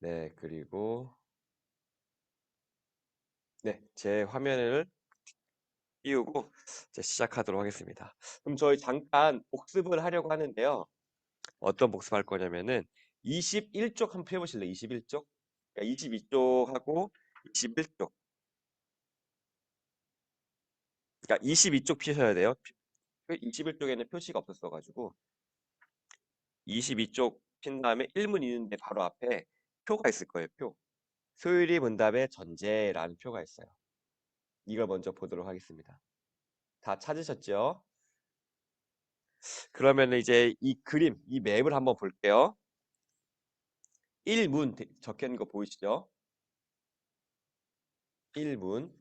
네, 그리고 네, 제 화면을 띄우고 이제 시작하도록 하겠습니다. 그럼 저희 잠깐 복습을 하려고 하는데요. 어떤 복습할 거냐면은 21쪽 한번 펴보실래요? 21쪽? 그러니까 22쪽 하고 21쪽. 그러니까 22쪽 피셔야 돼요. 21쪽에는 표시가 없었어가지고 22쪽 핀 다음에 1문 있는데 바로 앞에 표가 있을 거예요. 표. 소율이 문답의 전제라는 표가 있어요. 이걸 먼저 보도록 하겠습니다. 다 찾으셨죠? 그러면 이제 이 그림, 이 맵을 한번 볼게요. 1문 적혀 있는 거 보이시죠? 1문.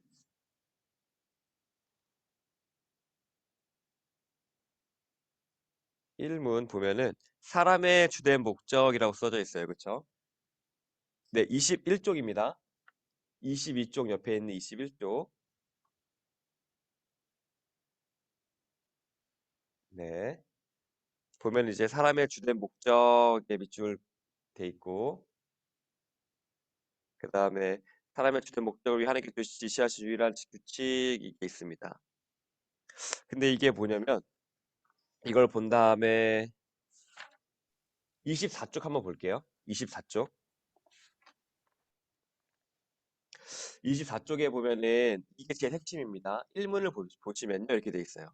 1문 보면은 사람의 주된 목적이라고 써져 있어요. 그렇죠? 네, 21쪽입니다. 22쪽 옆에 있는 21쪽. 네. 보면 이제 사람의 주된 목적에 밑줄 돼 있고 그다음에 사람의 주된 목적을 위해 하나님께 지시하신 유일한 규칙이 이게 있습니다. 근데 이게 뭐냐면 이걸 본 다음에 24쪽 한번 볼게요. 24쪽. 24쪽에 보면은 이게 제일 핵심입니다. 1문을 보시면요. 이렇게 돼 있어요.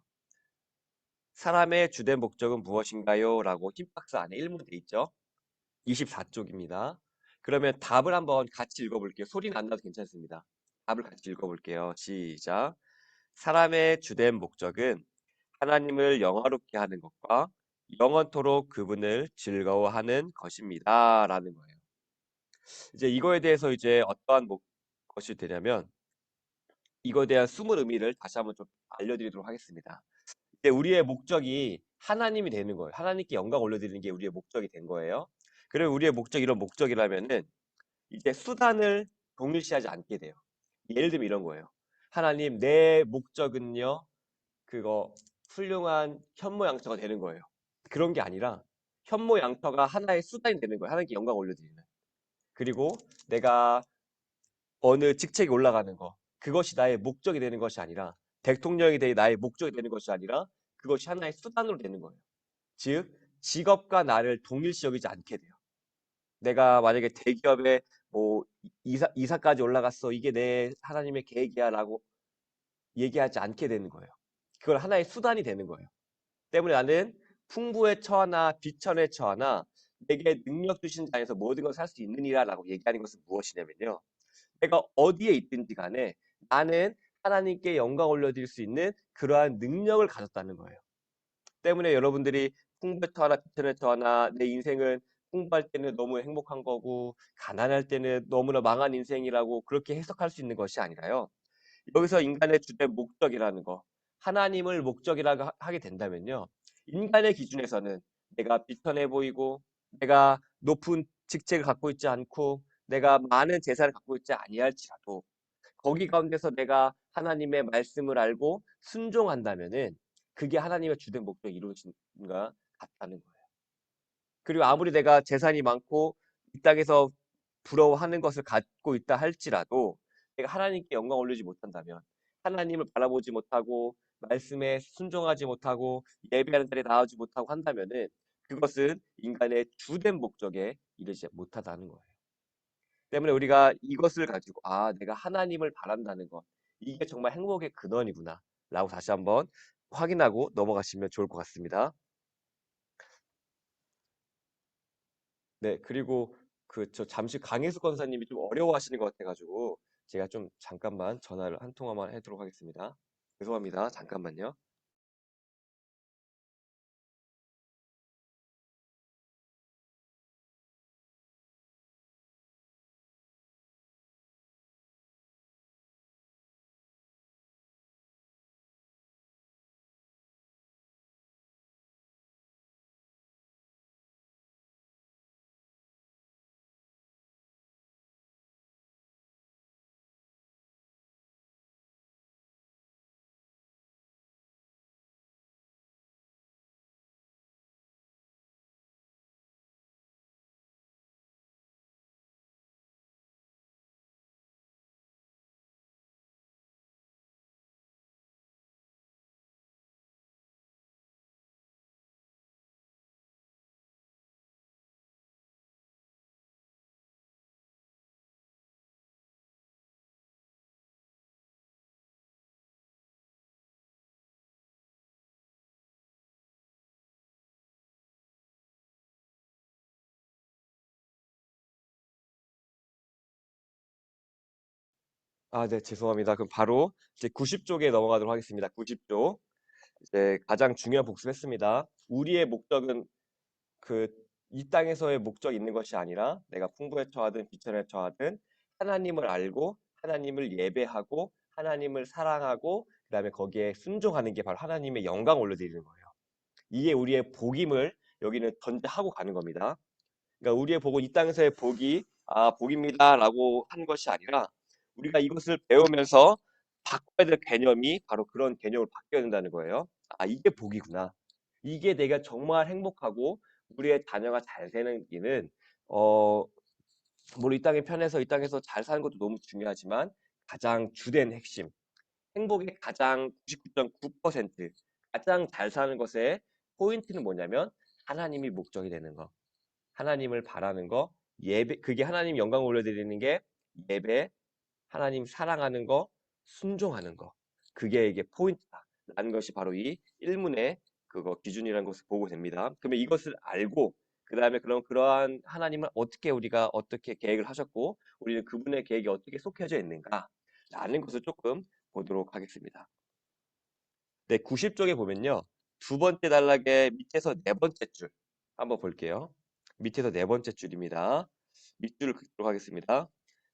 사람의 주된 목적은 무엇인가요? 라고 흰박스 안에 1문 돼 있죠. 24쪽입니다. 그러면 답을 한번 같이 읽어볼게요. 소리는 안 나도 괜찮습니다. 답을 같이 읽어볼게요. 시작. 사람의 주된 목적은 하나님을 영화롭게 하는 것과 영원토록 그분을 즐거워하는 것입니다. 라는 거예요. 이제 이거에 대해서 이제 어떠한 것이 되냐면 이거에 대한 숨은 의미를 다시 한번 좀 알려드리도록 하겠습니다. 이제 우리의 목적이 하나님이 되는 거예요. 하나님께 영광 올려드리는 게 우리의 목적이 된 거예요. 그리고 우리의 목적 이런 목적이라면은 이제 수단을 동일시하지 않게 돼요. 예를 들면 이런 거예요. 하나님 내 목적은요. 그거 훌륭한 현모양처가 되는 거예요. 그런 게 아니라 현모양처가 하나의 수단이 되는 거예요. 하나님께 영광 올려드리는. 그리고 내가 어느 직책에 올라가는 거 그것이 나의 목적이 되는 것이 아니라 대통령이 나의 목적이 되는 것이 아니라 그것이 하나의 수단으로 되는 거예요. 즉 직업과 나를 동일시 여기지 않게 돼요. 내가 만약에 대기업에 뭐 이사까지 올라갔어 이게 내 하나님의 계획이야라고 얘기하지 않게 되는 거예요. 그걸 하나의 수단이 되는 거예요. 때문에 나는 풍부에 처하나 비천에 처하나 내게 능력 주신 자에서 모든 것을 할 수 있느니라라고 얘기하는 것은 무엇이냐면요. 내가 어디에 있든지 간에 나는 하나님께 영광 올려드릴 수 있는 그러한 능력을 가졌다는 거예요. 때문에 여러분들이 풍부에 처하나 비천에 처하나 내 인생은 풍부할 때는 너무 행복한 거고 가난할 때는 너무나 망한 인생이라고 그렇게 해석할 수 있는 것이 아니라요. 여기서 인간의 주된 목적이라는 거, 하나님을 목적이라고 하게 된다면요. 인간의 기준에서는 내가 비천해 보이고 내가 높은 직책을 갖고 있지 않고 내가 많은 재산을 갖고 있지 아니할지라도 거기 가운데서 내가 하나님의 말씀을 알고 순종한다면은 그게 하나님의 주된 목적이 이루어진 것 같다는 거예요. 그리고 아무리 내가 재산이 많고 이 땅에서 부러워하는 것을 갖고 있다 할지라도 내가 하나님께 영광 올리지 못한다면 하나님을 바라보지 못하고 말씀에 순종하지 못하고 예배하는 자리에 나오지 못하고 한다면은 그것은 인간의 주된 목적에 이르지 못하다는 거예요. 때문에 우리가 이것을 가지고 내가 하나님을 바란다는 것 이게 정말 행복의 근원이구나 라고 다시 한번 확인하고 넘어가시면 좋을 것 같습니다. 네, 그리고 저 잠시 강혜숙 권사님이 좀 어려워하시는 것 같아가지고 제가 좀 잠깐만 전화를 한 통화만 하도록 하겠습니다. 죄송합니다. 잠깐만요. 아, 네, 죄송합니다. 그럼 바로 이제 90쪽에 넘어가도록 하겠습니다. 90쪽. 이제 가장 중요한 복습했습니다. 우리의 목적은 그 이 땅에서의 목적이 있는 것이 아니라 내가 풍부에 처하든 비천에 처하든 하나님을 알고 하나님을 예배하고 하나님을 사랑하고 그다음에 거기에 순종하는 게 바로 하나님의 영광 올려드리는 거예요. 이게 우리의 복임을 여기는 전제하고 가는 겁니다. 그러니까 우리의 복은 이 땅에서의 복이 복입니다라고 한 것이 아니라 우리가 이것을 배우면서 바꿔야 될 개념이 바로 그런 개념으로 바뀌어야 된다는 거예요. 아, 이게 복이구나. 이게 내가 정말 행복하고 우리의 자녀가 잘 되는 길은 어, 물론 이 땅에 편해서 이 땅에서 잘 사는 것도 너무 중요하지만 가장 주된 핵심, 행복의 가장 99.9% 가장 잘 사는 것의 포인트는 뭐냐면 하나님이 목적이 되는 거. 하나님을 바라는 거, 예배, 그게 하나님 영광 올려드리는 게 예배, 하나님 사랑하는 거, 순종하는 거. 그게 이게 포인트다. 라는 것이 바로 이 일문의 그거 기준이라는 것을 보고 됩니다. 그러면 이것을 알고 그 다음에 그럼 그러한 하나님을 어떻게 우리가 어떻게 계획을 하셨고 우리는 그분의 계획이 어떻게 속해져 있는가 라는 것을 조금 보도록 하겠습니다. 네, 90쪽에 보면요. 두 번째 단락의 밑에서 네 번째 줄 한번 볼게요. 밑에서 네 번째 줄입니다. 밑줄을 긋도록 하겠습니다.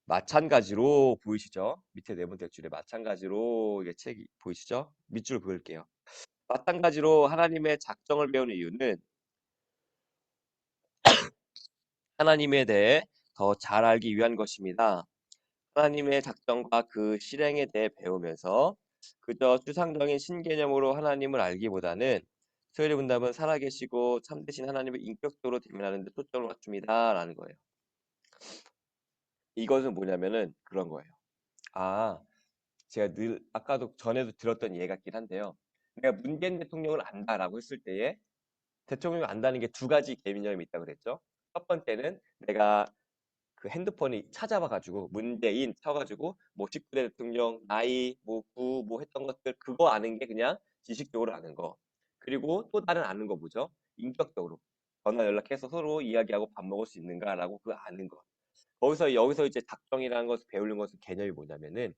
마찬가지로 보이시죠? 밑에 네 번째 줄에 마찬가지로 이게 책이 보이시죠? 밑줄 그을게요. 마찬가지로 하나님의 작정을 배우는 이유는 하나님에 대해 더 잘 알기 위한 것입니다. 하나님의 작정과 그 실행에 대해 배우면서 그저 추상적인 신개념으로 하나님을 알기보다는 서열의 분담은 살아계시고 참되신 하나님을 인격적으로 대면하는 데 초점을 맞춥니다. 라는 거예요. 이것은 뭐냐면은 그런 거예요. 아, 제가 늘 아까도 전에도 들었던 얘기 같긴 한데요. 내가 문재인 대통령을 안다라고 했을 때에 대통령을 안다는 게 두 가지 개념이 있다고 그랬죠. 첫 번째는 내가 그 핸드폰이 찾아봐가지고 문재인 쳐가지고 뭐 19대 대통령 나이 뭐 구 뭐 했던 것들 그거 아는 게 그냥 지식적으로 아는 거. 그리고 또 다른 아는 거 뭐죠? 인격적으로 전화 연락해서 서로 이야기하고 밥 먹을 수 있는가라고 그거 아는 거. 거기서 여기서 이제 작정이라는 것을 배우는 것은 개념이 뭐냐면은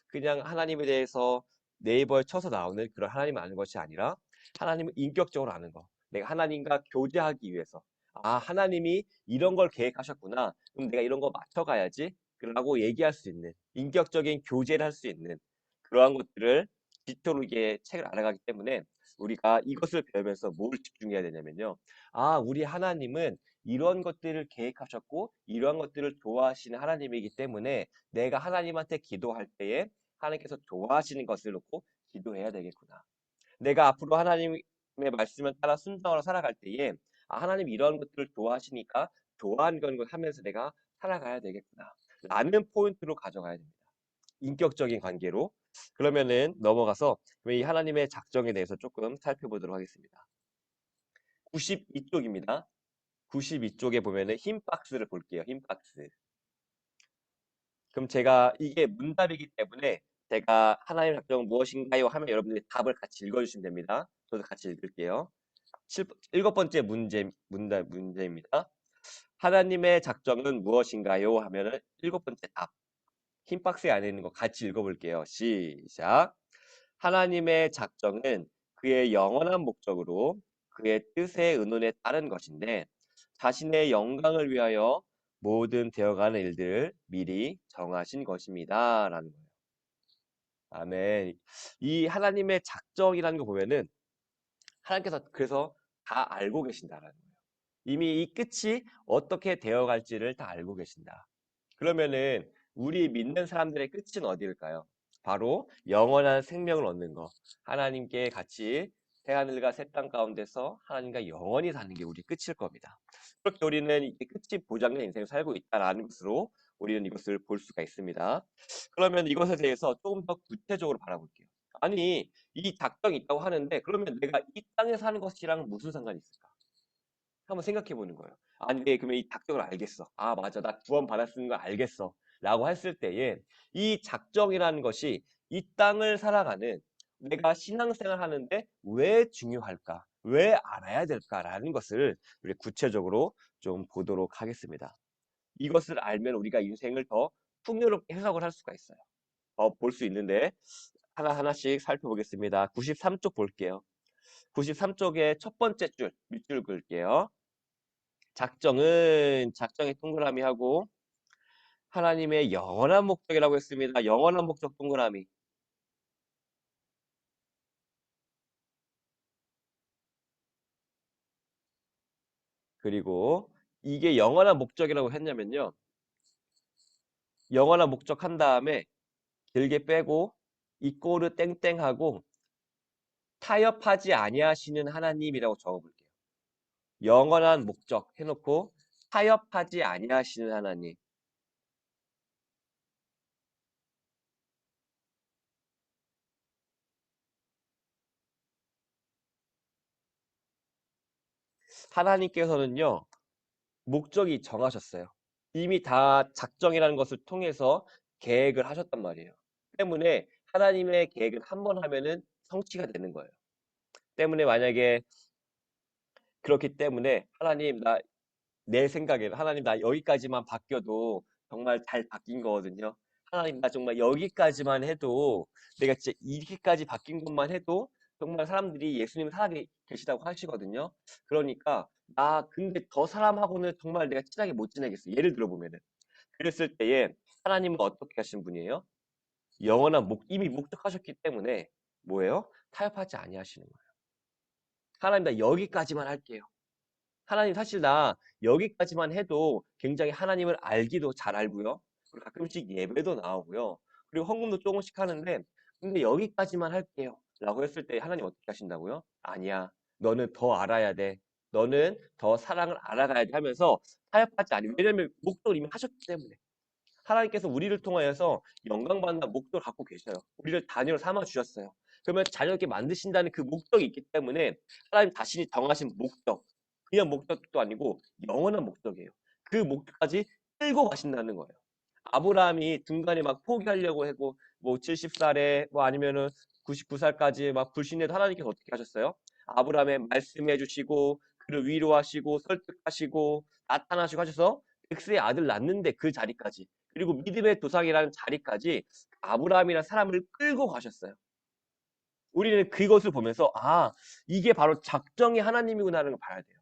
그냥 하나님에 대해서 네이버에 쳐서 나오는 그런 하나님을 아는 것이 아니라 하나님을 인격적으로 아는 거. 내가 하나님과 교제하기 위해서 하나님이 이런 걸 계획하셨구나. 그럼 내가 이런 거 맞춰가야지. 라고 얘기할 수 있는 인격적인 교제를 할 수 있는 그러한 것들을 기초로 이게 책을 알아가기 때문에 우리가 이것을 배우면서 뭘 집중해야 되냐면요. 우리 하나님은 이런 것들을 계획하셨고 이러한 것들을 좋아하시는 하나님이기 때문에 내가 하나님한테 기도할 때에 하나님께서 좋아하시는 것을 놓고 기도해야 되겠구나. 내가 앞으로 하나님의 말씀을 따라 순종하러 살아갈 때에 하나님 이런 것들을 좋아하시니까 좋아하는 걸 하면서 내가 살아가야 되겠구나. 라는 포인트로 가져가야 됩니다. 인격적인 관계로. 그러면은 넘어가서 이 하나님의 작정에 대해서 조금 살펴보도록 하겠습니다. 92쪽입니다. 92쪽에 보면은 흰 박스를 볼게요. 흰 박스. 그럼 제가 이게 문답이기 때문에 제가 하나님의 작정은 무엇인가요? 하면 여러분들이 답을 같이 읽어주시면 됩니다. 저도 같이 읽을게요. 일곱 번째 문제입니다. 하나님의 작정은 무엇인가요? 하면은 일곱 번째 답. 흰 박스에 안에 있는 거 같이 읽어볼게요. 시작. 하나님의 작정은 그의 영원한 목적으로 그의 뜻의 의논에 따른 것인데 자신의 영광을 위하여 모든 되어가는 일들을 미리 정하신 것입니다. 라는 거예요. 아멘. 이 하나님의 작정이라는 거 보면은 하나님께서 그래서 다 알고 계신다라는 거예요. 이미 이 끝이 어떻게 되어갈지를 다 알고 계신다. 그러면은 우리 믿는 사람들의 끝은 어디일까요? 바로 영원한 생명을 얻는 거. 하나님께 같이 새하늘과 새 땅 가운데서 하나님과 영원히 사는 게 우리 끝일 겁니다. 그렇게 우리는 이 끝이 보장된 인생을 살고 있다라는 것으로 우리는 이것을 볼 수가 있습니다. 그러면 이것에 대해서 조금 더 구체적으로 바라볼게요. 아니, 이 작정이 있다고 하는데 그러면 내가 이 땅에 사는 것이랑 무슨 상관이 있을까? 한번 생각해 보는 거예요. 아니, 네, 그러면 이 작정을 알겠어. 맞아. 나 구원 받았는 거 알겠어. 라고 했을 때에 이 작정이라는 것이 이 땅을 살아가는 내가 신앙생활 하는데 왜 중요할까? 왜 알아야 될까라는 것을 우리 구체적으로 좀 보도록 하겠습니다. 이것을 알면 우리가 인생을 더 풍요롭게 해석을 할 수가 있어요. 볼 수 있는데 하나하나씩 살펴보겠습니다. 93쪽 볼게요. 93쪽의 첫 번째 줄, 밑줄 그을게요. 작정의 동그라미 하고 하나님의 영원한 목적이라고 했습니다. 영원한 목적 동그라미. 그리고 이게 영원한 목적이라고 했냐면요. 영원한 목적 한 다음에 길게 빼고 이 꼬르 땡땡하고 타협하지 아니하시는 하나님이라고 적어볼게요. 영원한 목적 해놓고 타협하지 아니하시는 하나님. 하나님께서는요. 목적이 정하셨어요. 이미 다 작정이라는 것을 통해서 계획을 하셨단 말이에요. 때문에 하나님의 계획을 한 번 하면은 성취가 되는 거예요. 때문에 만약에 그렇기 때문에 하나님 내 생각에는 하나님 나 여기까지만 바뀌어도 정말 잘 바뀐 거거든요. 하나님 나 정말 여기까지만 해도 내가 진짜 이렇게까지 바뀐 것만 해도 정말 사람들이 예수님 계시다고 하시거든요. 그러니까 나 근데 더 사람하고는 정말 내가 친하게 못 지내겠어. 예를 들어 보면은 그랬을 때에 하나님은 어떻게 하신 분이에요? 이미 목적하셨기 때문에 뭐예요? 타협하지 아니하시는 거예요. 하나님 나 여기까지만 할게요. 하나님 사실 나 여기까지만 해도 굉장히 하나님을 알기도 잘 알고요. 그리고 가끔씩 예배도 나오고요. 그리고 헌금도 조금씩 하는데 근데 여기까지만 할게요. 라고 했을 때 하나님 어떻게 하신다고요? 아니야. 너는 더 알아야 돼. 너는 더 사랑을 알아가야 돼 하면서 타협하지 않아요. 왜냐면 목적을 이미 하셨기 때문에. 하나님께서 우리를 통하여서 영광받는 목적을 갖고 계셔요. 우리를 자녀로 삼아 주셨어요. 그러면 자녀롭게 만드신다는 그 목적이 있기 때문에 하나님 자신이 정하신 목적, 그냥 목적도 아니고 영원한 목적이에요. 그 목적까지 끌고 가신다는 거예요. 아브라함이 중간에 막 포기하려고 하고 뭐 70살에 뭐 아니면은 99살까지 막 불신해도 하나님께서 어떻게 하셨어요? 아브라함의 말씀해 주시고 그를 위로하시고 설득하시고 나타나시고 하셔서 백세의 아들 낳는데 그 자리까지 그리고 믿음의 도상이라는 자리까지 아브라함이라는 사람을 끌고 가셨어요. 우리는 그것을 보면서 아 이게 바로 작정의 하나님이구나라는 걸 봐야 돼요.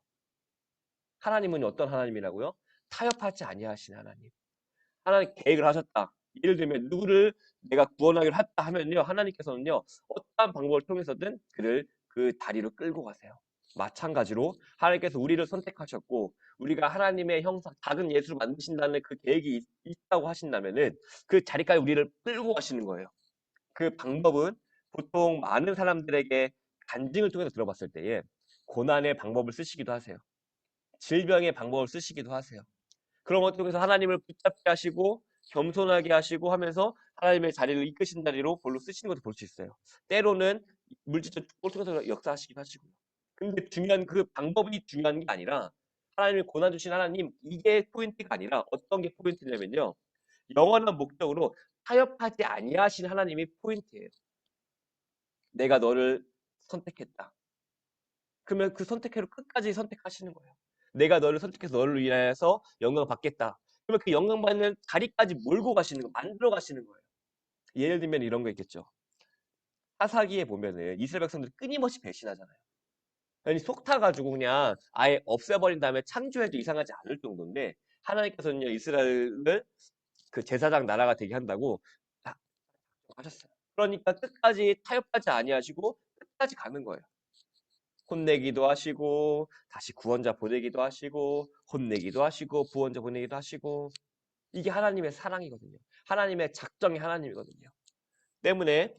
하나님은 어떤 하나님이라고요? 타협하지 아니하신 하나님. 하나님 계획을 하셨다. 예를 들면 누구를 내가 구원하기로 했다 하면요. 하나님께서는요. 어떠한 방법을 통해서든 그를 그 다리로 끌고 가세요. 마찬가지로 하나님께서 우리를 선택하셨고 우리가 하나님의 형상, 작은 예수를 만드신다는 그 계획이 있다고 하신다면은 그 자리까지 우리를 끌고 가시는 거예요. 그 방법은 보통 많은 사람들에게 간증을 통해서 들어봤을 때에 고난의 방법을 쓰시기도 하세요. 질병의 방법을 쓰시기도 하세요. 그런 것 통해서 하나님을 붙잡게 하시고 겸손하게 하시고 하면서 하나님의 자리를 이끄신 자리로 볼로 쓰시는 것도 볼 수 있어요. 때로는 물질적 축복을 통해서 역사하시기도 하시고요. 근데 중요한 그 방법이 중요한 게 아니라 하나님을 고난 주신 하나님 이게 포인트가 아니라 어떤 게 포인트냐면요. 영원한 목적으로 타협하지 아니하신 하나님이 포인트예요. 내가 너를 선택했다. 그러면 그 선택회로 끝까지 선택하시는 거예요. 내가 너를 선택해서 너를 위하여서 영광을 받겠다. 그러면 그 영광 받는 자리까지 몰고 가시는 거, 만들어 가시는 거예요. 예를 들면 이런 거 있겠죠. 사사기에 보면은 이스라엘 백성들이 끊임없이 배신하잖아요. 아니 속 타가지고 그냥 아예 없애버린 다음에 창조해도 이상하지 않을 정도인데 하나님께서는요 이스라엘을 그 제사장 나라가 되게 한다고 다 하셨어요. 그러니까 끝까지 타협하지 아니하시고 끝까지 가는 거예요. 혼내기도 하시고 다시 구원자 보내기도 하시고 혼내기도 하시고 구원자 보내기도 하시고 이게 하나님의 사랑이거든요. 하나님의 작정이 하나님이거든요. 때문에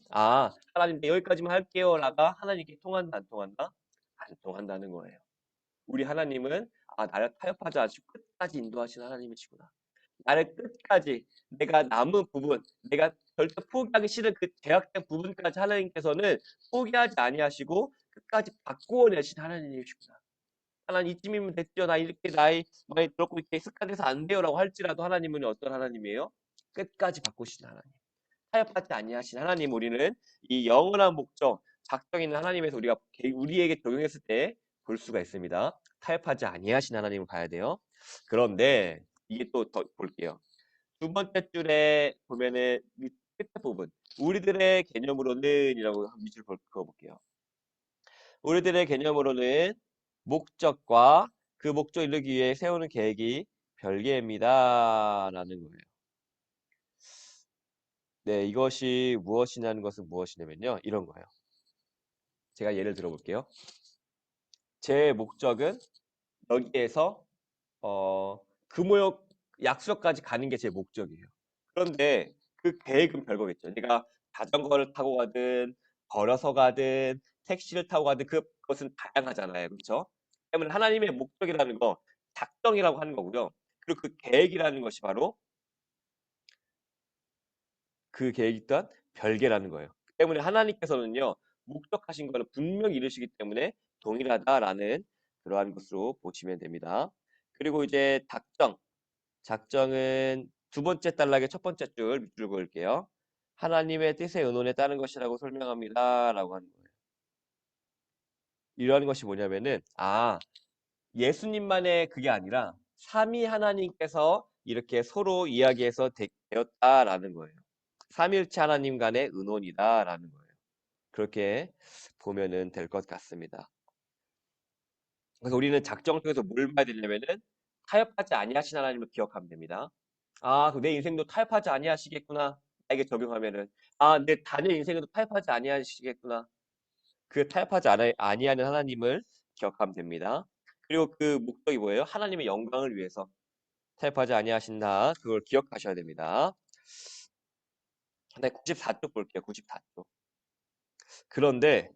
하나님 여기까지만 할게요 라가 하나님께 통한다 안 통한다? 안 통한다는 거예요. 우리 하나님은 나를 타협하지 않으시고 끝까지 인도하시는 하나님이시구나. 나를 끝까지 내가 남은 부분 내가 절대 포기하기 싫은 그 제약된 부분까지 하나님께서는 포기하지 아니하시고 끝까지 바꾸어 내신 하나님이시구나. 하나님 이쯤이면 됐죠. 나 이렇게 나이 많이 들었고 이렇게 습관돼서 안 돼요라고 할지라도 하나님은 어떤 하나님이에요? 끝까지 바꾸시는 하나님. 타협하지 아니하신 하나님 우리는 이 영원한 목적 작정 있는 하나님에서 우리가 우리에게 적용했을 때 볼 수가 있습니다. 타협하지 아니하신 하나님을 봐야 돼요. 그런데 이게 또 더 볼게요. 두 번째 줄에 보면은 끝에 부분. 우리들의 개념으로는 이라고 밑줄 그어볼게요. 우리들의 개념으로는 목적과 그 목적을 이루기 위해 세우는 계획이 별개입니다. 라는 거예요. 네, 이것이 무엇이냐는 것은 무엇이냐면요. 이런 거예요. 제가 예를 들어볼게요. 제 목적은 여기에서 금호역 약수역까지 가는 게 제 목적이에요. 그런데 그 계획은 별거겠죠. 내가 자전거를 타고 가든 걸어서 가든 택시를 타고 가든 그것은 다양하잖아요. 그렇죠? 때문에 하나님의 목적이라는 거 작정이라고 하는 거고요. 그리고 그 계획이라는 것이 바로 그 계획이 또한 별개라는 거예요. 때문에 하나님께서는요. 목적하신 거는 분명히 이루시기 때문에 동일하다라는 그러한 것으로 보시면 됩니다. 그리고 이제 작정은 두 번째 단락의 첫 번째 줄 밑줄 그을게요. 하나님의 뜻의 의논에 따른 것이라고 설명합니다. 라고 하는 거예요. 이러한 것이 뭐냐면은 예수님만의 그게 아니라 삼위 하나님께서 이렇게 서로 이야기해서 되었다라는 거예요. 삼위일체 하나님 간의 의논이다라는 거예요. 그렇게 보면은 될 것 같습니다. 그래서 우리는 작정 속에서 뭘 봐야 되냐면은 타협하지 아니하신 하나님을 기억하면 됩니다. 내 인생도 타협하지 아니하시겠구나. 나에게 적용하면은 내 자녀 인생에도 타협하지 아니하시겠구나. 그 타협하지 아니하는 하나님을 기억하면 됩니다. 그리고 그 목적이 뭐예요? 하나님의 영광을 위해서 타협하지 아니하신다. 그걸 기억하셔야 됩니다. 네, 94쪽 볼게요. 94쪽. 그런데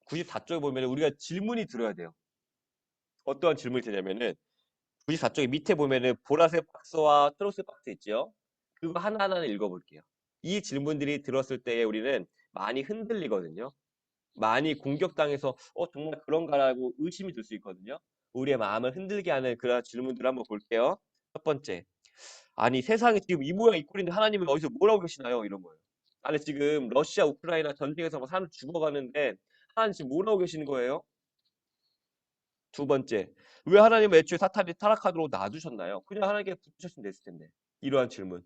94쪽에 보면 우리가 질문이 들어야 돼요. 어떠한 질문이 되냐면은 94쪽에 밑에 보면은 보라색 박스와 초록색 박스 있죠? 그거 하나하나 읽어볼게요. 이 질문들이 들었을 때에 우리는 많이 흔들리거든요. 많이 공격당해서 정말 그런가라고 의심이 들 수 있거든요. 우리의 마음을 흔들게 하는 그런 질문들을 한번 볼게요. 첫 번째. 아니 세상에 지금 이 모양 이 꼴인데 하나님은 어디서 뭐라고 계시나요? 이런 거예요. 아니 지금 러시아 우크라이나 전쟁에서 막 사람 죽어가는데 하나님 지금 뭐라고 계시는 거예요? 두 번째. 왜 하나님은 애초에 사탄이 타락하도록 놔두셨나요? 그냥 하나님께 붙으셨으면 됐을 텐데. 이러한 질문.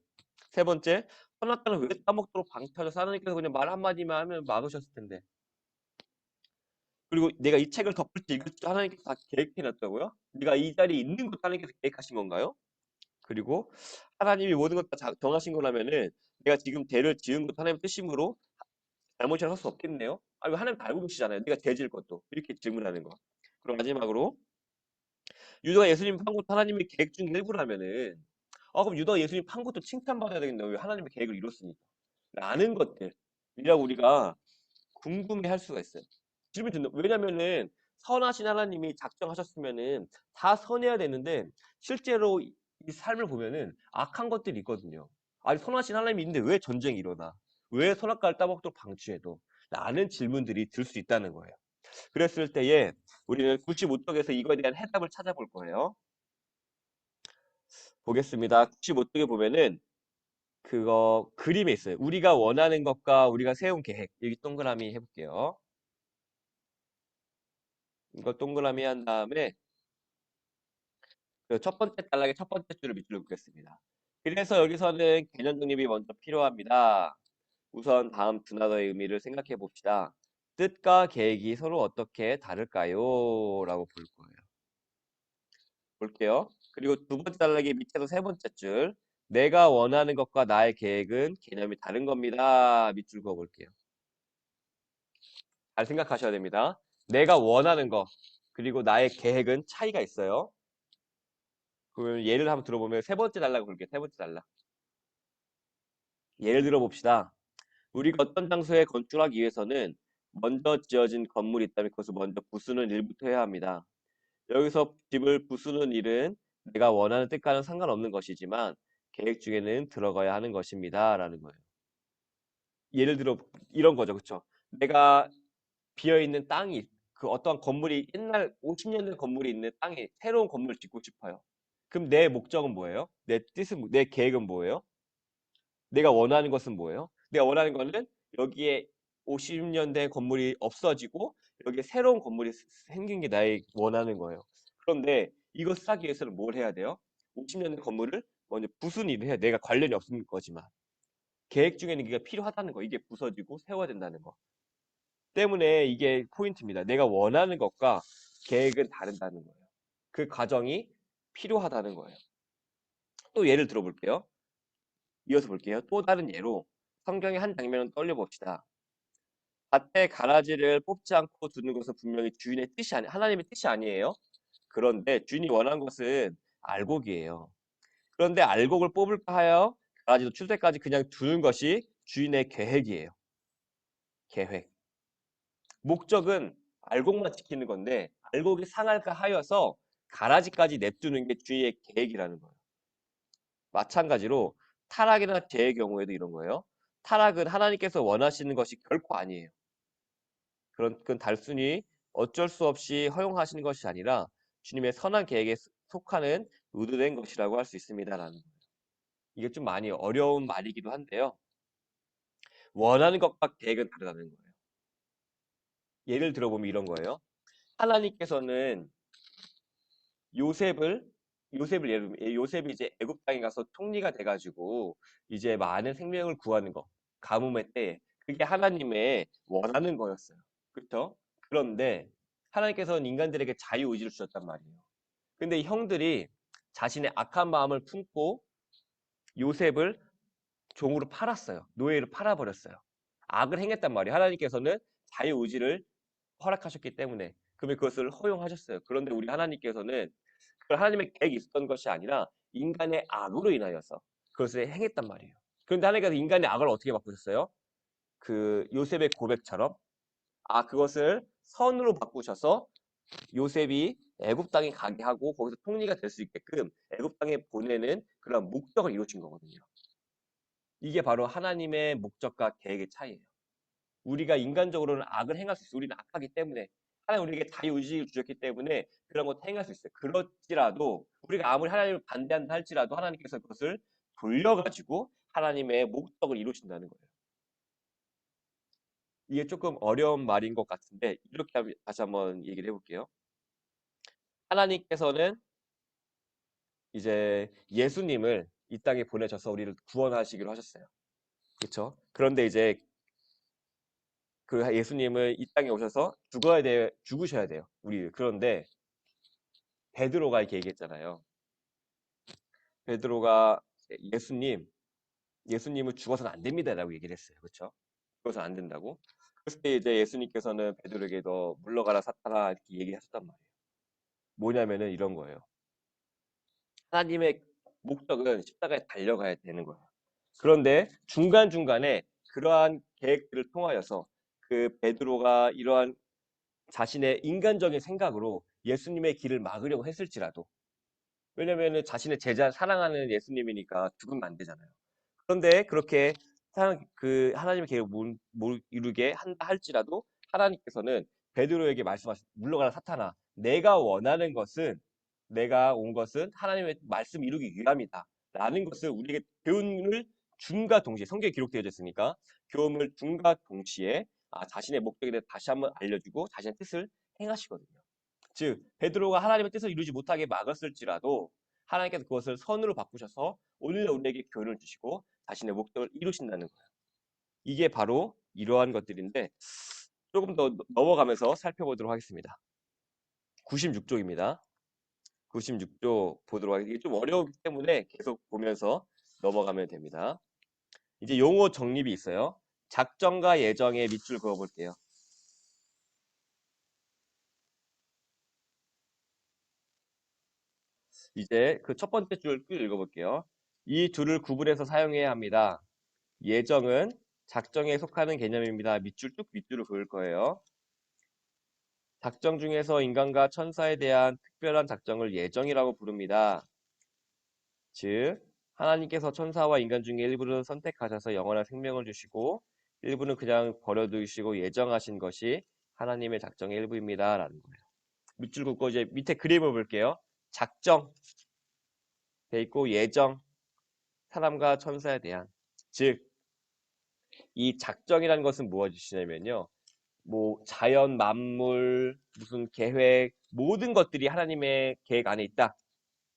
세 번째. 선악과는 왜 따먹도록 방치하셔서 하나님께서 그냥 말 한마디만 하면 막으셨을 텐데. 그리고 내가 이 책을 덮을지 읽을지 하나님께서 다 계획해 놨다고요? 네가 이 자리에 있는 것도 하나님께서 계획하신 건가요? 그리고 하나님이 모든 것 다 정하신 거라면은 내가 지금 죄를 지은 것도 하나님의 뜻이므로 잘못이라고 할 수 없겠네요. 아니 하나님 다 알고 계시잖아요. 네가 죄 지을 것도. 이렇게 질문하는 거. 그리고 마지막으로 유다가 예수님 판 것도 하나님의 계획 중 일부라면은 그럼 유다가 예수님 판 것도 칭찬받아야 되겠네. 왜 하나님의 계획을 이뤘으니까. 라는 것들이라고 우리가 궁금해할 수가 있어요. 질문이 든다. 왜냐면은 선하신 하나님이 작정하셨으면은 다 선해야 되는데 실제로 이 삶을 보면은 악한 것들이 있거든요. 아니 선하신 하나님이 있는데 왜 전쟁이 일어나? 왜 선악과를 따먹도록 방치해도? 라는 질문들이 들 수 있다는 거예요. 그랬을 때에 우리는 95쪽에서 이거에 대한 해답을 찾아볼 거예요. 보겠습니다. 95쪽에 보면은 그거 그림에 있어요. 우리가 원하는 것과 우리가 세운 계획. 여기 동그라미 해볼게요. 이거 동그라미 한 다음에 그 첫 번째 단락의 첫 번째 줄을 밑줄로 긋겠습니다. 그래서 여기서는 개념 정립이 먼저 필요합니다. 우선 다음 두 단어의 의미를 생각해 봅시다. 뜻과 계획이 서로 어떻게 다를까요? 라고 볼 거예요. 볼게요. 그리고 두 번째 단락의 밑에서 세 번째 줄. 내가 원하는 것과 나의 계획은 개념이 다른 겁니다. 밑줄 그어 볼게요. 잘 생각하셔야 됩니다. 내가 원하는 것, 그리고 나의 계획은 차이가 있어요. 그러면 예를 한번 들어보면 세 번째 단락을 볼게요. 세 번째 단락. 예를 들어 봅시다. 우리가 어떤 장소에 건축하기 위해서는 먼저 지어진 건물이 있다면 그것을 먼저 부수는 일부터 해야 합니다. 여기서 집을 부수는 일은 내가 원하는 뜻과는 상관없는 것이지만 계획 중에는 들어가야 하는 것입니다. 라는 거예요. 예를 들어 이런 거죠. 그쵸? 내가 비어있는 땅이 그 어떤 건물이 옛날 50년 된 건물이 있는 땅에 새로운 건물을 짓고 싶어요. 그럼 내 목적은 뭐예요? 내 계획은 뭐예요? 내가 원하는 것은 뭐예요? 내가 원하는 거는 여기에 50년 된 건물이 없어지고 여기에 새로운 건물이 생긴 게 나의 원하는 거예요. 그런데 이거 하기 위해서는 뭘 해야 돼요? 50년 된 건물을 먼저 무슨 일을 해. 내가 관련이 없는 거지만. 계획 중에는 이게 필요하다는 거. 이게 부서지고 세워야 된다는 거. 때문에 이게 포인트입니다. 내가 원하는 것과 계획은 다르다는 거예요. 그 과정이 필요하다는 거예요. 또 예를 들어볼게요. 이어서 볼게요. 또 다른 예로 성경의 한 장면을 떠올려 봅시다. 밭에 가라지를 뽑지 않고 두는 것은 분명히 주인의 뜻이 하나님의 뜻이 아니에요. 그런데 주인이 원한 것은 알곡이에요. 그런데 알곡을 뽑을까 하여 가라지도 출 때까지 그냥 두는 것이 주인의 계획이에요. 계획. 목적은 알곡만 지키는 건데 알곡이 상할까 하여서 가라지까지 냅두는 게 주인의 계획이라는 거예요. 마찬가지로 타락이나 죄의 경우에도 이런 거예요. 타락은 하나님께서 원하시는 것이 결코 아니에요. 그건 단순히 어쩔 수 없이 허용하시는 것이 아니라 주님의 선한 계획에 속하는 의도된 것이라고 할 수 있습니다라는 거예요. 이게 좀 많이 어려운 말이기도 한데요. 원하는 것과 계획은 다르다는 거예요. 예를 들어보면 이런 거예요. 하나님께서는 요셉을 예를 들면 요셉이 이제 애굽 땅에 가서 총리가 돼가지고 이제 많은 생명을 구하는 거 가뭄의 때에 그게 하나님의 원하는 거였어요. 그렇죠? 그런데 하나님께서는 인간들에게 자유의지를 주셨단 말이에요. 근데 이 형들이 자신의 악한 마음을 품고 요셉을 종으로 팔았어요. 노예로 팔아버렸어요. 악을 행했단 말이에요. 하나님께서는 자유의지를 허락하셨기 때문에. 그러면 그것을 허용하셨어요. 그런데 우리 하나님께서는 그걸 하나님의 계획이 있었던 것이 아니라 인간의 악으로 인하여서 그것을 행했단 말이에요. 그런데 하나님께서 인간의 악을 어떻게 바꾸셨어요? 그 요셉의 고백처럼 그것을 선으로 바꾸셔서 요셉이 애굽 땅에 가게 하고 거기서 통리가 될 수 있게끔 애굽 땅에 보내는 그런 목적을 이루어진 거거든요. 이게 바로 하나님의 목적과 계획의 차이예요. 우리가 인간적으로는 악을 행할 수 있어요. 우리는 악하기 때문에. 하나님 우리에게 자유의지를 주셨기 때문에 그런 것도 행할 수 있어요. 그렇지라도 우리가 아무리 하나님을 반대한다 할지라도 하나님께서 그것을 돌려가지고 하나님의 목적을 이루신다는 거예요. 이게 조금 어려운 말인 것 같은데 이렇게 다시 한번 얘기를 해볼게요. 하나님께서는 이제 예수님을 이 땅에 보내셔서 우리를 구원하시기로 하셨어요. 그렇죠? 그런데 이제 그 예수님을 이 땅에 오셔서 죽으셔야 돼요. 그런데 베드로가 이렇게 얘기했잖아요. 베드로가 예수님을 죽어서는 안 됩니다라고 얘기를 했어요. 그렇죠? 죽어서는 안 된다고. 그랬을 때 이제 예수님께서는 베드로에게 너 물러가라 사탄아 이렇게 얘기하셨단 말이에요. 뭐냐면은 이런 거예요. 하나님의 목적은 십자가에 달려가야 되는 거예요. 그런데 중간중간에 그러한 계획들을 통하여서 그 베드로가 이러한 자신의 인간적인 생각으로 예수님의 길을 막으려고 했을지라도 왜냐면은 자신의 제자 사랑하는 예수님이니까 죽으면 안 되잖아요. 그런데 그렇게 하나님의 계획을 못 이루게 한다 할지라도 하나님께서는 베드로에게 말씀하신 물러가라 사탄아 내가 온 것은 하나님의 말씀 이루기 위함이다 라는 것을 우리에게 교훈을 줌과 동시에 성경에 기록되어져 있으니까 교훈을 줌과 동시에 자신의 목적에 대해 다시 한번 알려주고 자신의 뜻을 행하시거든요. 즉 베드로가 하나님의 뜻을 이루지 못하게 막았을지라도 하나님께서 그것을 선으로 바꾸셔서 오늘 우리에게 교훈을 주시고 자신의 목적을 이루신다는 거예요. 이게 바로 이러한 것들인데 조금 더 넘어가면서 살펴보도록 하겠습니다. 96쪽입니다. 96쪽 보도록 하겠습니다. 이게 좀 어려우기 때문에 계속 보면서 넘어가면 됩니다. 이제 용어 정립이 있어요. 작정과 예정에 밑줄 그어볼게요. 이제 그 첫 번째 줄을 읽어볼게요. 이 둘을 구분해서 사용해야 합니다. 예정은 작정에 속하는 개념입니다. 밑줄을 그을 거예요. 작정 중에서 인간과 천사에 대한 특별한 작정을 예정이라고 부릅니다. 즉, 하나님께서 천사와 인간 중에 일부를 선택하셔서 영원한 생명을 주시고 일부는 그냥 버려두시고 예정하신 것이 하나님의 작정의 일부입니다. 라는 거예요. 밑줄 긋고 이제 밑에 그림을 볼게요. 작정 돼 있고 예정, 사람과 천사에 대한. 즉, 이 작정이라는 것은 무엇이냐면요. 뭐 자연, 만물, 무슨 계획 모든 것들이 하나님의 계획 안에 있다.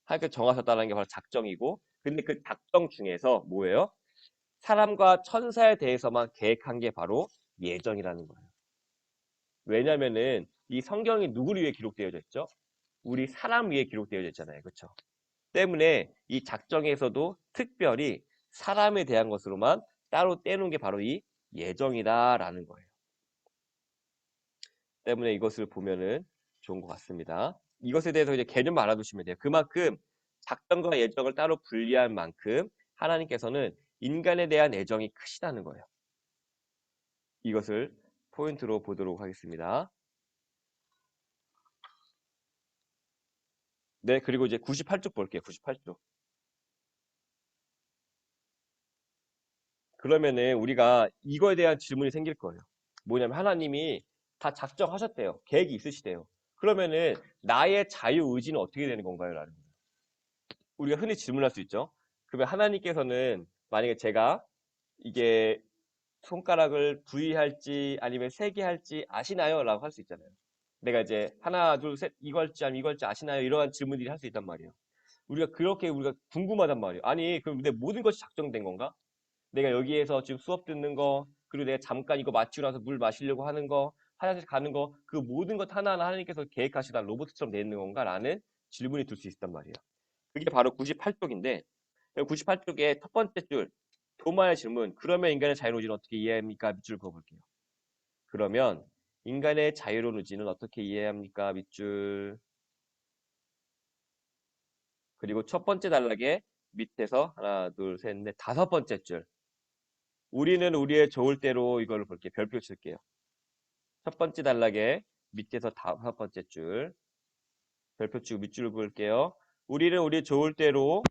하나님께서 정하셨다는 게 바로 작정이고 근데 그 작정 중에서 뭐예요? 사람과 천사에 대해서만 계획한 게 바로 예정이라는 거예요. 왜냐면은 이 성경이 누구를 위해 기록되어져 있죠? 우리 사람 위해 기록되어져 있잖아요. 그렇죠? 때문에 이 작정에서도 특별히 사람에 대한 것으로만 따로 떼놓은 게 바로 이 예정이다라는 거예요. 때문에 이것을 보면은 좋은 것 같습니다. 이것에 대해서 이제 개념 알아두시면 돼요. 그만큼 작정과 예정을 따로 분리한 만큼 하나님께서는 인간에 대한 애정이 크시다는 거예요. 이것을 포인트로 보도록 하겠습니다. 네, 그리고 이제 98쪽 볼게요. 98쪽. 그러면은 우리가 이거에 대한 질문이 생길 거예요. 뭐냐면 하나님이 다 작정하셨대요. 계획이 있으시대요. 그러면은 나의 자유의지는 어떻게 되는 건가요? 라는 거예요. 우리가 흔히 질문할 수 있죠. 그러면 하나님께서는 만약에 제가 이게 손가락을 V할지 아니면 세 개 할지 아시나요? 라고 할 수 있잖아요. 내가 이제 하나, 둘, 셋 이거 할지 아니면 이거 할지 아시나요? 이러한 질문들이 할 수 있단 말이에요. 우리가 그렇게 우리가 궁금하단 말이에요. 아니, 그럼 내 모든 것이 작정된 건가? 내가 여기에서 지금 수업 듣는 거, 그리고 내가 잠깐 이거 마치고 나서 물 마시려고 하는 거, 화장실 가는 거, 그 모든 것 하나하나 하나님께서 계획하시다 로봇처럼 되어 있는 건가? 라는 질문이 들 수 있단 말이에요. 그게 바로 98쪽인데, 98쪽의 첫 번째 줄, 도마의 질문, 그러면 인간의 자유로운 의지는 어떻게 이해합니까? 밑줄 그어볼게요. 그러면 인간의 자유로운 의지는 어떻게 이해합니까? 밑줄. 그리고 첫 번째 단락에 밑에서 하나, 둘, 셋, 넷, 다섯 번째 줄. 우리는 우리의 좋을 대로 이걸 볼게요. 별표 칠게요. 첫 번째 단락에 밑에서 다섯 번째 줄. 별표 치고 밑줄 볼게요. 우리는 우리 좋을 대로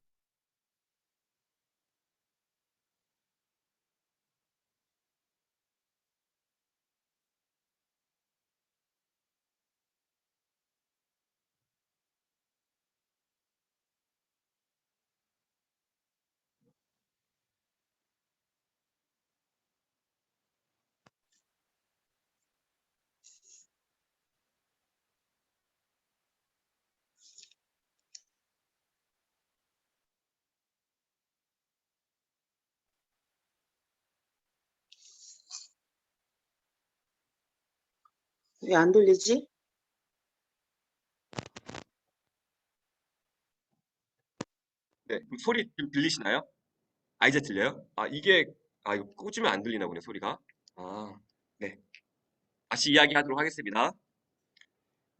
왜 안 들리지? 네, 그럼 소리 좀 들리시나요? 아, 이제 들려요? 아, 이게 이거 꽂으면 안 들리나 보네, 소리가. 아, 네. 다시 이야기하도록 하겠습니다.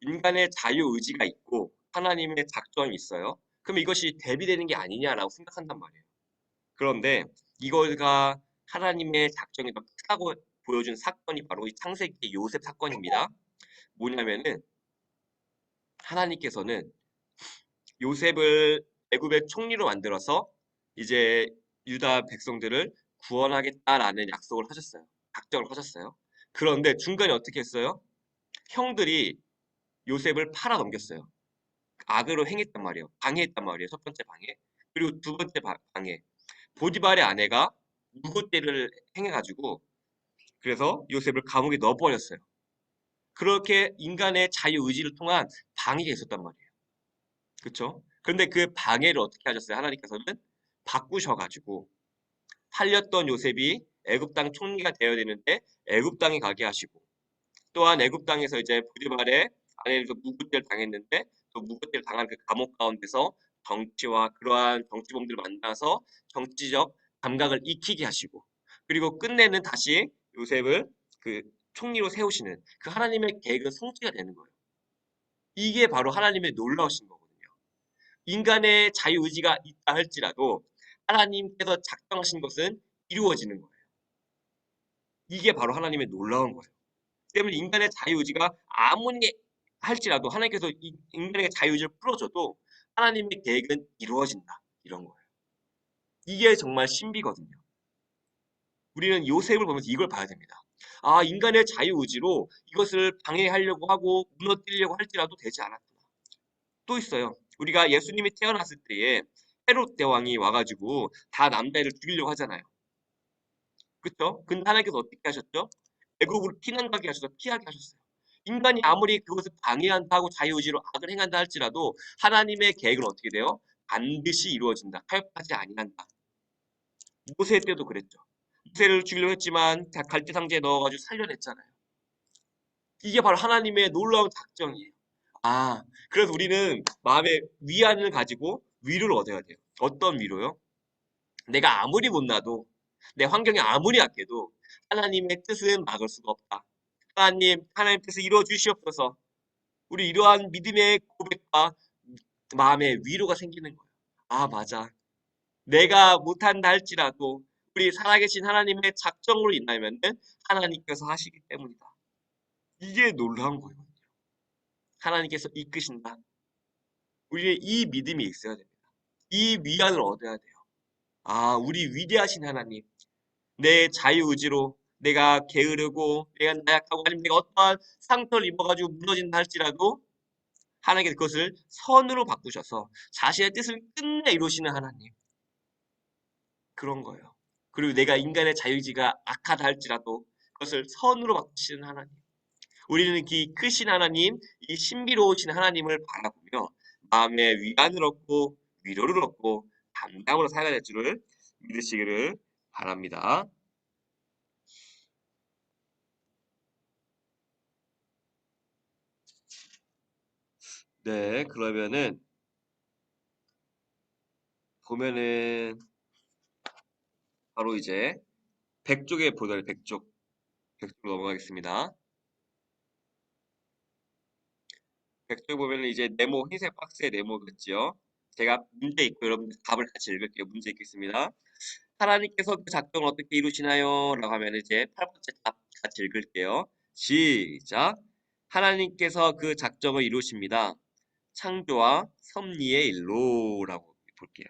인간의 자유의지가 있고 하나님의 작정이 있어요. 그럼 이것이 대비되는 게 아니냐라고 생각한단 말이에요. 그런데 이거가 하나님의 작정이 더 크다고 보여준 사건이 바로 이 창세기 요셉 사건입니다. 뭐냐면은 하나님께서는 요셉을 애굽의 총리로 만들어서 이제 유다 백성들을 구원하겠다라는 약속을 하셨어요. 작정을 하셨어요. 그런데 중간에 어떻게 했어요? 형들이 요셉을 팔아 넘겼어요. 악으로 행했단 말이에요. 방해했단 말이에요. 첫 번째 방해. 그리고 두 번째 방해. 보디발의 아내가 무고죄를 행해가지고 그래서 요셉을 감옥에 넣어버렸어요. 그렇게 인간의 자유의지를 통한 방해가 있었단 말이에요. 그렇죠? 그런데 그 방해를 어떻게 하셨어요? 하나님께서는 바꾸셔가지고 팔렸던 요셉이 애굽 땅 총리가 되어야 되는데 애굽 땅에 가게 하시고 또한 애굽 땅에서 이제 보디발의 아내에서 무고죄를 당했는데 또 무고죄를 당한 그 감옥 가운데서 정치와 그러한 정치범들을 만나서 정치적 감각을 익히게 하시고 그리고 끝내는 다시 요셉을 그 총리로 세우시는 그 하나님의 계획은 성취가 되는 거예요. 이게 바로 하나님의 놀라우신 거거든요. 인간의 자유의지가 있다 할지라도 하나님께서 작정하신 것은 이루어지는 거예요. 이게 바로 하나님의 놀라운 거예요. 때문에 인간의 자유의지가 아무리 할지라도 하나님께서 인간의 자유의지를 풀어줘도 하나님의 계획은 이루어진다. 이런 거예요. 이게 정말 신비거든요. 우리는 요셉을 보면서 이걸 봐야 됩니다. 아, 인간의 자유의지로 이것을 방해하려고 하고 무너뜨리려고 할지라도 되지 않았구나. 또 있어요. 우리가 예수님이 태어났을 때에 헤롯 대왕이 와가지고 다 남자애를 죽이려고 하잖아요. 그렇죠? 근데 하나님께서 어떻게 하셨죠? 애국으로 피난 가게 하셔서 피하게 하셨어요. 인간이 아무리 그것을 방해한다 하고 자유의지로 악을 행한다 할지라도 하나님의 계획은 어떻게 돼요? 반드시 이루어진다. 타협하지 아니한다. 모세 때도 그랬죠. 모세를 죽이려고 했지만 갈대 상자에 넣어가지고 살려냈잖아요. 이게 바로 하나님의 놀라운 작정이에요. 아, 그래서 우리는 마음의 위안을 가지고 위로를 얻어야 돼요. 어떤 위로요? 내가 아무리 못나도 내 환경이 아무리 약해도 하나님의 뜻은 막을 수가 없다. 하나님 뜻을 이루어 주시옵소서. 우리 이러한 믿음의 고백과 마음의 위로가 생기는 거예요. 아, 맞아. 내가 못한다 할지라도 우리 살아계신 하나님의 작정으로 인하면은 하나님께서 하시기 때문이다. 이게 놀라운 거예요. 하나님께서 이끄신다. 우리는 이 믿음이 있어야 됩니다. 이 위안을 얻어야 돼요. 아, 우리 위대하신 하나님. 내 자유의지로 내가 게으르고 내가 나약하고 아니면 내가 어떠한 상처를 입어가지고 무너진다 할지라도 하나님께서 그것을 선으로 바꾸셔서 자신의 뜻을 끝내 이루시는 하나님. 그런 거예요. 그리고 내가 인간의 자유의지가 악하다 할지라도 그것을 선으로 바꾸시는 하나님. 우리는 이 크신 하나님, 이 신비로우신 하나님을 바라보며 마음의 위안을 얻고 위로를 얻고 담담으로 살아야 될 줄을 믿으시기를 바랍니다. 네, 그러면은 보면은 바로 이제 100쪽에 보도록 100쪽, 100쪽 넘어가겠습니다. 100쪽 보면은 이제 네모, 흰색 박스에 네모겠지요. 제가 문제 있고 여러분들 답을 같이 읽을게요. 문제 읽겠습니다. 하나님께서 그 작정을 어떻게 이루시나요? 라고 하면 이제 8번째 답 같이 읽을게요. 시작. 하나님께서 그 작정을 이루십니다. 창조와 섭리의 일로라고 볼게요.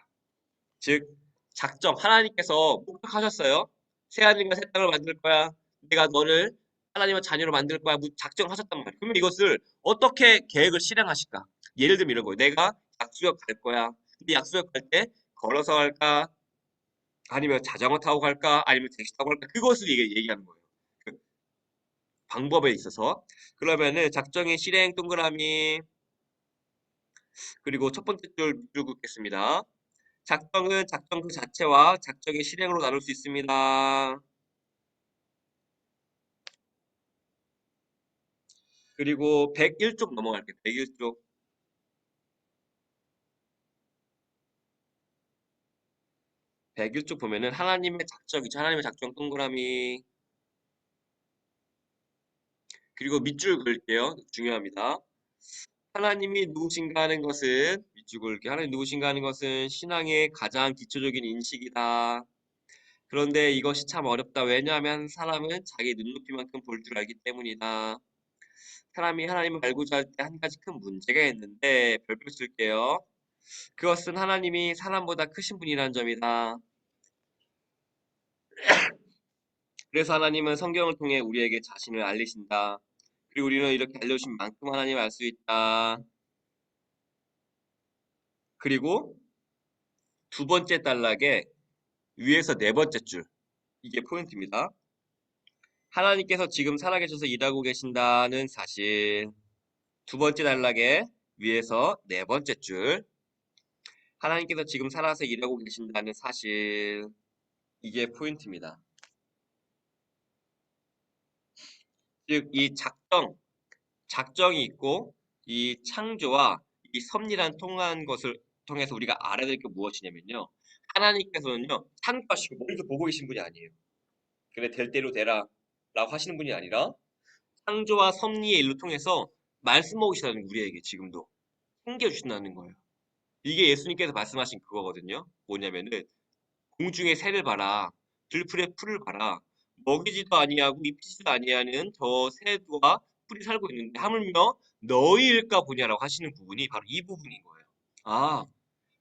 즉 작정 하나님께서 목적하셨어요. 새 하늘과 새 땅을 만들 거야. 내가 너를 하나님의 자녀로 만들 거야. 작정하셨단 말이에요. 그러면 이것을 어떻게 계획을 실행하실까? 예를 들면 이런 거예요. 내가 약수역 갈 거야. 근데 약수역 갈 때 걸어서 갈까? 아니면 자전거 타고 갈까? 아니면 택시 타고 갈까? 그것을 얘기하는 거예요. 그 방법에 있어서. 그러면은 작정의 실행 동그라미 그리고 첫 번째 줄 긋겠습니다. 작정은 작정 그 자체와 작정의 실행으로 나눌 수 있습니다. 그리고 101쪽 넘어갈게요. 101쪽. 101쪽 보면은 하나님의 작정이죠. 하나님의 작정 동그라미. 그리고 밑줄 그을게요. 중요합니다. 하나님이 누구신가 하는 것은 밑줄 그을게요. 하나님 누구신가 하는 것은 신앙의 가장 기초적인 인식이다. 그런데 이것이 참 어렵다. 왜냐하면 사람은 자기 눈높이만큼 볼 줄 알기 때문이다. 사람이 하나님을 알고자 할 때 한 가지 큰 문제가 있는데 별표 쓸게요. 그것은 하나님이 사람보다 크신 분이라는 점이다. 그래서 하나님은 성경을 통해 우리에게 자신을 알리신다. 그리고 우리는 이렇게 알려주신 만큼 하나님을 알 수 있다. 그리고 두 번째 단락에 위에서 네 번째 줄. 이게 포인트입니다. 하나님께서 지금 살아계셔서 일하고 계신다는 사실. 두 번째 단락에 위에서 네 번째 줄. 하나님께서 지금 살아서 일하고 계신다는 사실. 이게 포인트입니다. 즉, 이 작정이 있고 이 창조와 이 섭리란 통한 것을 통해서 우리가 알아야 될 게 무엇이냐면요. 하나님께서는요, 창조하시고 멀리서 보고 계신 분이 아니에요. 그래, 될 대로 되라 라고 하시는 분이 아니라 창조와 섭리의 일로 통해서 말씀하고 계시다는 우리에게 지금도 챙겨주신다는 거예요. 이게 예수님께서 말씀하신 그거거든요. 뭐냐면은 공중의 새를 봐라. 들풀의 풀을 봐라. 먹이지도 아니하고 입히지도 아니하는 저 새와 풀이 살고 있는데 하물며 너희일까 보냐라고 하시는 부분이 바로 이 부분인 거예요. 아,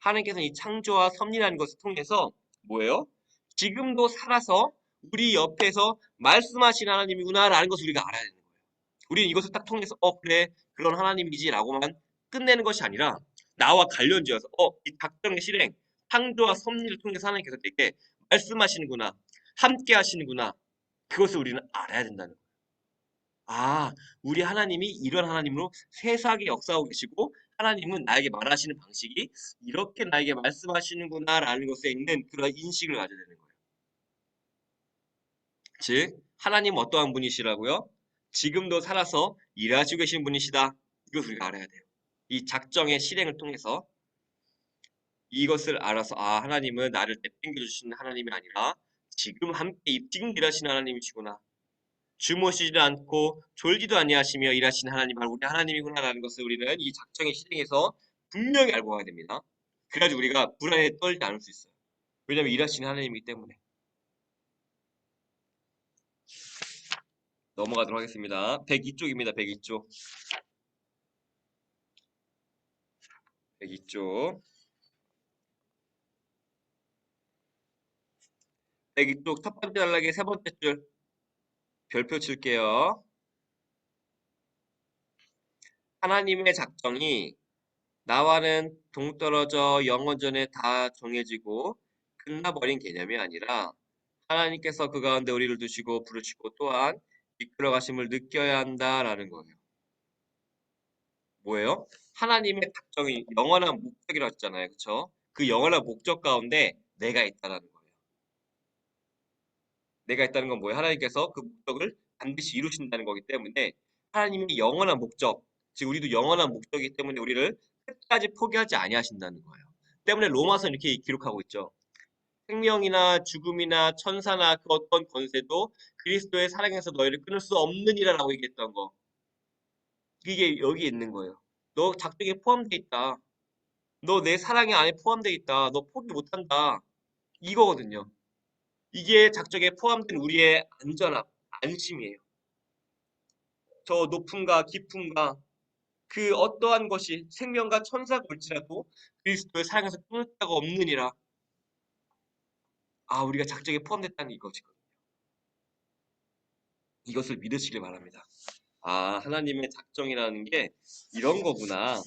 하나님께서는 이 창조와 섭리라는 것을 통해서 뭐예요? 지금도 살아서 우리 옆에서 말씀하신 하나님이구나라는 것을 우리가 알아야 되는 거예요. 우리는 이것을 딱 통해서 그래 그런 하나님이지라고만 끝내는 것이 아니라 나와 관련지어서 이 작정의 실행 창조와 섭리를 통해서 하나님께서 내게 말씀하시는구나 함께 하시는구나 그것을 우리는 알아야 된다는 거예요. 아 우리 하나님이 이런 하나님으로 세상에 역사하고 계시고 하나님은 나에게 말하시는 방식이 이렇게 나에게 말씀하시는구나라는 것에 있는 그런 인식을 가져야 되는 거예요. 즉, 하나님은 어떠한 분이시라고요? 지금도 살아서 일하시고 계신 분이시다. 이것을 우리가 알아야 돼요. 이 작정의 실행을 통해서 이것을 알아서 하나님은 나를 내팽겨 주시는 하나님이 아니라 지금 함께 지금 일하시는 하나님이시구나. 주무시지도 않고 졸지도 아니하시며 일하시는 하나님 바로 우리 하나님이구나라는 것을 우리는 이 작정의 실행에서 분명히 알고 가야 됩니다. 그래야지 우리가 불안에 떨지 않을 수 있어요. 왜냐하면 일하시는 하나님이기 때문에. 넘어가도록 하겠습니다. 102쪽입니다. 102쪽. 102쪽. 102쪽 첫 번째 단락의 세 번째 줄 별표 칠게요. 하나님의 작정이 나와는 동떨어져 영원전에 다 정해지고 끝나버린 개념이 아니라 하나님께서 그 가운데 우리를 두시고 부르시고 또한 이끌어 가심을 느껴야 한다라는 거예요. 뭐예요? 하나님의 작정이 영원한 목적이라고 했잖아요. 그렇죠? 그 영원한 목적 가운데 내가 있다라는 거예요. 내가 있다는 건 뭐예요? 하나님께서 그 목적을 반드시 이루신다는 거기 때문에 하나님의 영원한 목적, 즉 우리도 영원한 목적이기 때문에 우리를 끝까지 포기하지 아니하신다는 거예요. 때문에 로마서는 이렇게 기록하고 있죠. 생명이나 죽음이나 천사나 그 어떤 권세도 그리스도의 사랑에서 너희를 끊을 수 없느니라라고 얘기했던 거. 이게 여기 있는 거예요. 너 작정에 포함돼 있다. 너 내 사랑의 안에 포함돼 있다. 너 포기 못한다. 이거거든요. 이게 작정에 포함된 우리의 안전함, 안심이에요. 저 높음과 깊음과 그 어떠한 것이 생명과 천사가 올지라도 그리스도의 사랑에서 끊을 자가 없느니라. 우리가 작정에 포함됐다는 이것이거든요. 이것을 믿으시길 바랍니다. 하나님의 작정이라는 게 이런 거구나.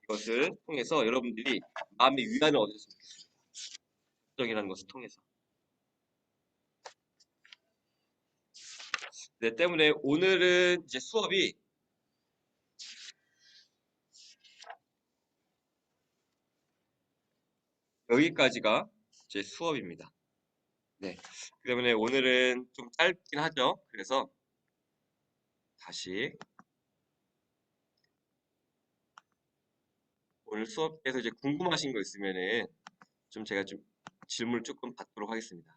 이것을 통해서 여러분들이 마음의 위안을 얻으셨으면 좋겠습니다. 작정이라는 것을 통해서. 네, 때문에 오늘은 이제 수업이 여기까지가 제 수업입니다. 네, 그러면 오늘은 좀 짧긴 하죠. 그래서 다시 오늘 수업에서 이제 궁금하신 거 있으면은 제가 좀 질문을 조금 받도록 하겠습니다.